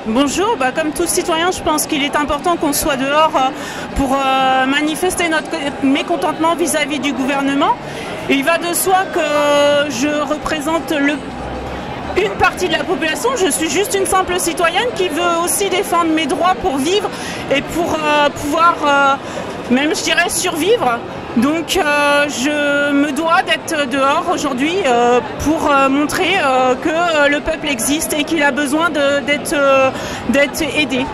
Bonjour, comme tous citoyens, je pense qu'il est important qu'on soit dehors pour manifester notre mécontentement vis-à-vis du gouvernement. Il va de soi que je représente une partie de la population, je suis juste une simple citoyenne qui veut aussi défendre mes droits pour vivre et pour pouvoir, même je dirais, survivre. Donc je me dois d'être dehors aujourd'hui pour montrer que le peuple existe et qu'il a besoin d'être aidé.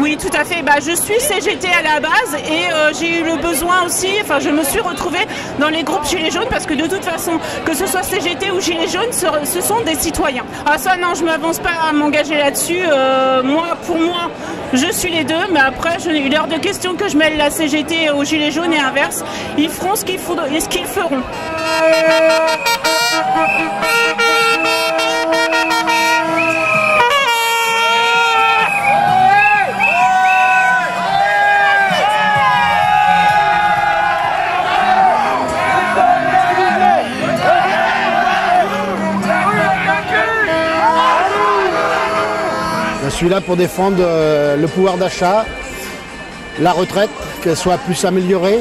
Oui, tout à fait. Je suis CGT à la base et j'ai eu le besoin aussi, je me suis retrouvée dans les groupes Gilets jaunes parce que de toute façon, que ce soit CGT ou Gilets jaunes, ce sont des citoyens. Ah ça non, je ne m'avance pas à m'engager là-dessus. Pour moi, je suis les deux, mais après, il est hors de question que je mêle la CGT aux Gilets jaunes et inverse. Ils feront ce qu'il faudra et ce qu'ils feront. Je suis là pour défendre le pouvoir d'achat, la retraite, qu'elle soit plus améliorée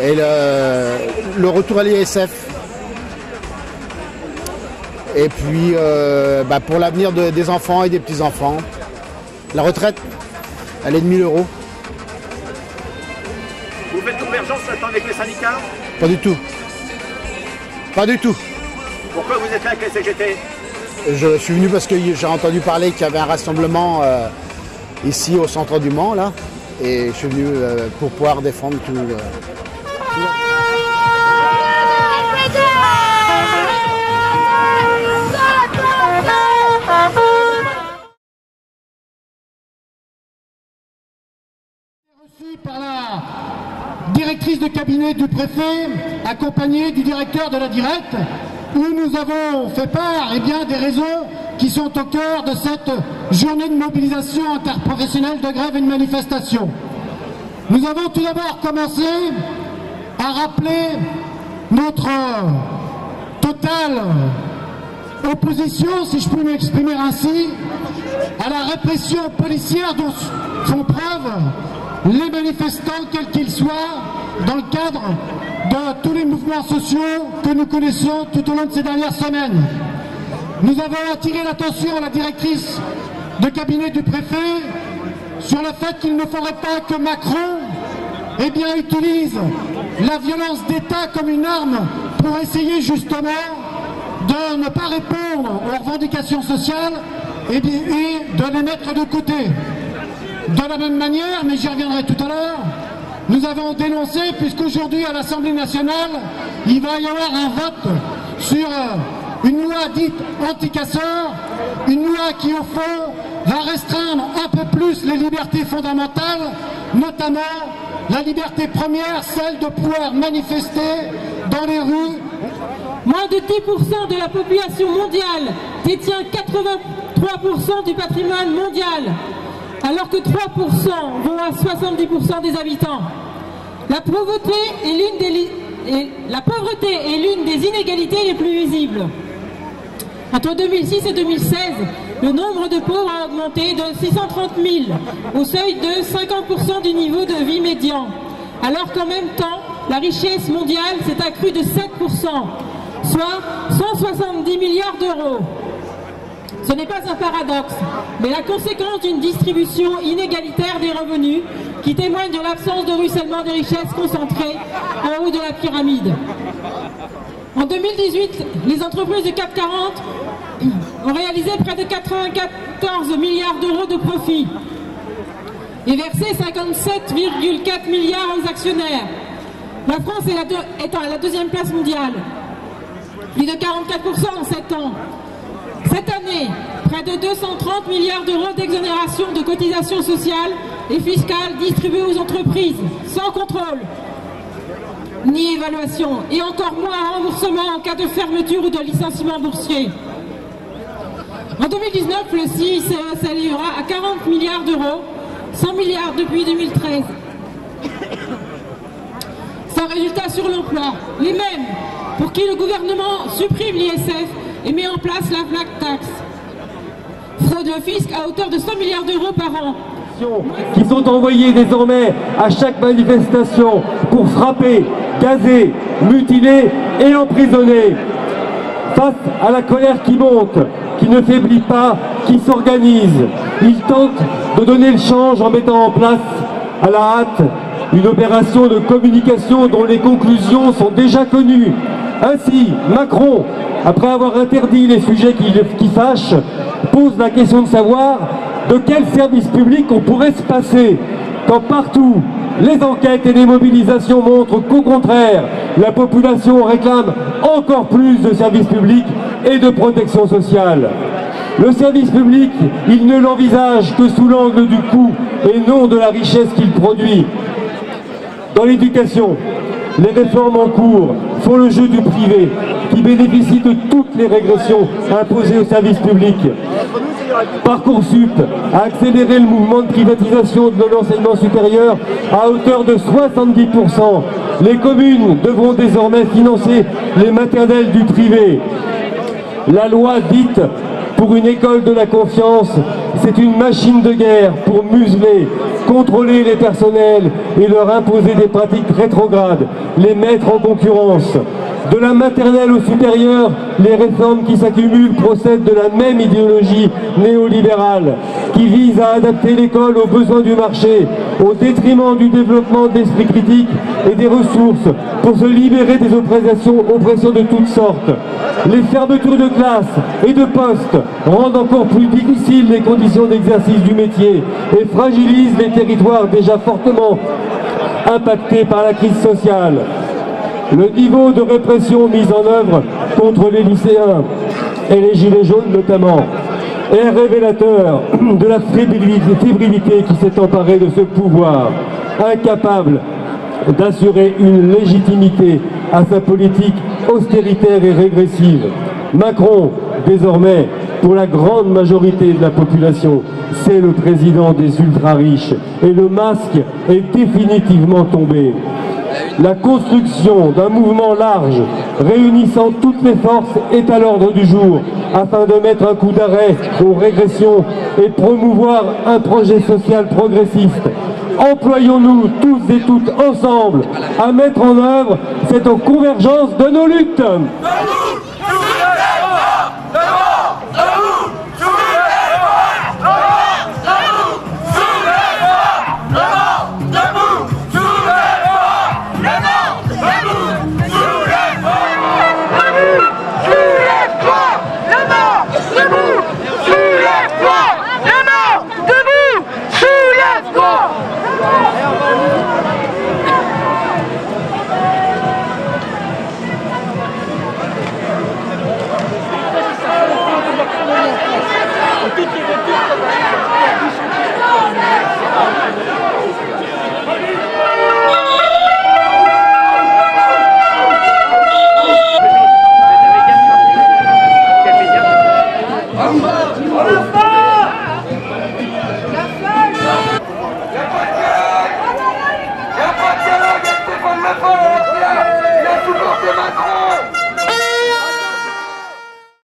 et le retour à l'ISF. Et puis pour l'avenir des enfants et des petits-enfants. La retraite, elle est de 1 000 €. Vous faites convergence maintenant avec les syndicats? Pas du tout. Pas du tout. Pourquoi vous êtes là avec les CGT? Je suis venu parce que j'ai entendu parler qu'il y avait un rassemblement ici au centre du Mans, là, et je suis venu pour pouvoir défendre tout. Reçu par la directrice de cabinet du préfet, accompagnée du directeur de la Directe, où nous avons fait part des raisons qui sont au cœur de cette journée de mobilisation interprofessionnelle de grève et de manifestation. Nous avons tout d'abord commencé à rappeler notre totale opposition, si je puis m'exprimer ainsi, à la répression policière dont font preuve les manifestants, quels qu'ils soient, dans le cadre de tous les mouvements sociaux que nous connaissons tout au long de ces dernières semaines. Nous avons attiré l'attention à la directrice de cabinet du préfet sur le fait qu'il ne faudrait pas que Macron utilise la violence d'État comme une arme pour essayer justement de ne pas répondre aux revendications sociales et de les mettre de côté. De la même manière, mais j'y reviendrai tout à l'heure, nous avons dénoncé, puisqu'aujourd'hui à l'Assemblée nationale, il va y avoir un vote sur une loi dite anti-casseurs, une loi qui au fond va restreindre un peu plus les libertés fondamentales, notamment la liberté première, celle de pouvoir manifester dans les rues. Moins de 10% de la population mondiale détient 83% du patrimoine mondial, alors que 3% vont à 70% des habitants. La pauvreté est l'une des inégalités les plus visibles. Entre 2006 et 2016, le nombre de pauvres a augmenté de 630 000, au seuil de 50% du niveau de vie médian, alors qu'en même temps, la richesse mondiale s'est accrue de 7%, soit 170 milliards d'euros. Ce n'est pas un paradoxe, mais la conséquence d'une distribution inégalitaire des revenus qui témoigne de l'absence de ruissellement des richesses concentrées en haut de la pyramide. En 2018, les entreprises du CAC 40 ont réalisé près de 94 milliards d'euros de profit et versé 57,4 milliards aux actionnaires. La France est à la deuxième place mondiale, plus de 44% en 7 ans. Cette année, près de 230 milliards d'euros d'exonération de cotisations sociales et fiscales distribuées aux entreprises, sans contrôle ni évaluation, et encore moins remboursement en cas de fermeture ou de licenciement boursier. En 2019, le CICE s'élèvera à 40 milliards d'euros, 100 milliards depuis 2013. Sans résultat sur l'emploi, les mêmes pour qui le gouvernement supprime l'ISF et met en place la black tax. fraude le fisc à hauteur de 100 milliards d'euros par an. Qui sont envoyés désormais à chaque manifestation pour frapper, gazer, mutiler et emprisonner. Face à la colère qui monte, qui ne faiblit pas, qui s'organise, ils tentent de donner le change en mettant en place à la hâte une opération de communication dont les conclusions sont déjà connues. Ainsi, Macron, après avoir interdit les sujets qui fâchent, pose la question de savoir de quel service public on pourrait se passer quand partout les enquêtes et les mobilisations montrent qu'au contraire, la population réclame encore plus de services publics et de protection sociale. Le service public, il ne l'envisage que sous l'angle du coût et non de la richesse qu'il produit. Dans l'éducation, les réformes en cours font le jeu du privé, qui bénéficie de toutes les régressions imposées au service public. Parcoursup a accéléré le mouvement de privatisation de l'enseignement supérieur à hauteur de 70%. Les communes devront désormais financer les maternelles du privé. La loi dite pour une école de la confiance, c'est une machine de guerre pour museler, contrôler les personnels et leur imposer des pratiques rétrogrades, les mettre en concurrence. De la maternelle au supérieur, les réformes qui s'accumulent procèdent de la même idéologie néolibérale qui vise à adapter l'école aux besoins du marché, au détriment du développement d'esprit critique et des ressources pour se libérer des oppressions de toutes sortes. Les fermetures de classes et de postes rendent encore plus difficiles les conditions d'exercice du métier et fragilisent les territoires déjà fortement impactés par la crise sociale. Le niveau de répression mis en œuvre contre les lycéens et les gilets jaunes notamment est révélateur de la fébrilité qui s'est emparée de ce pouvoir, incapable d'assurer une légitimité à sa politique austéritaire et régressive. Macron, désormais, pour la grande majorité de la population, c'est le président des ultra-riches et le masque est définitivement tombé. La construction d'un mouvement large, réunissant toutes les forces, est à l'ordre du jour, afin de mettre un coup d'arrêt aux régressions et promouvoir un projet social progressiste. Employons-nous tous et toutes ensemble à mettre en œuvre cette convergence de nos luttes. Il a supporté Macron.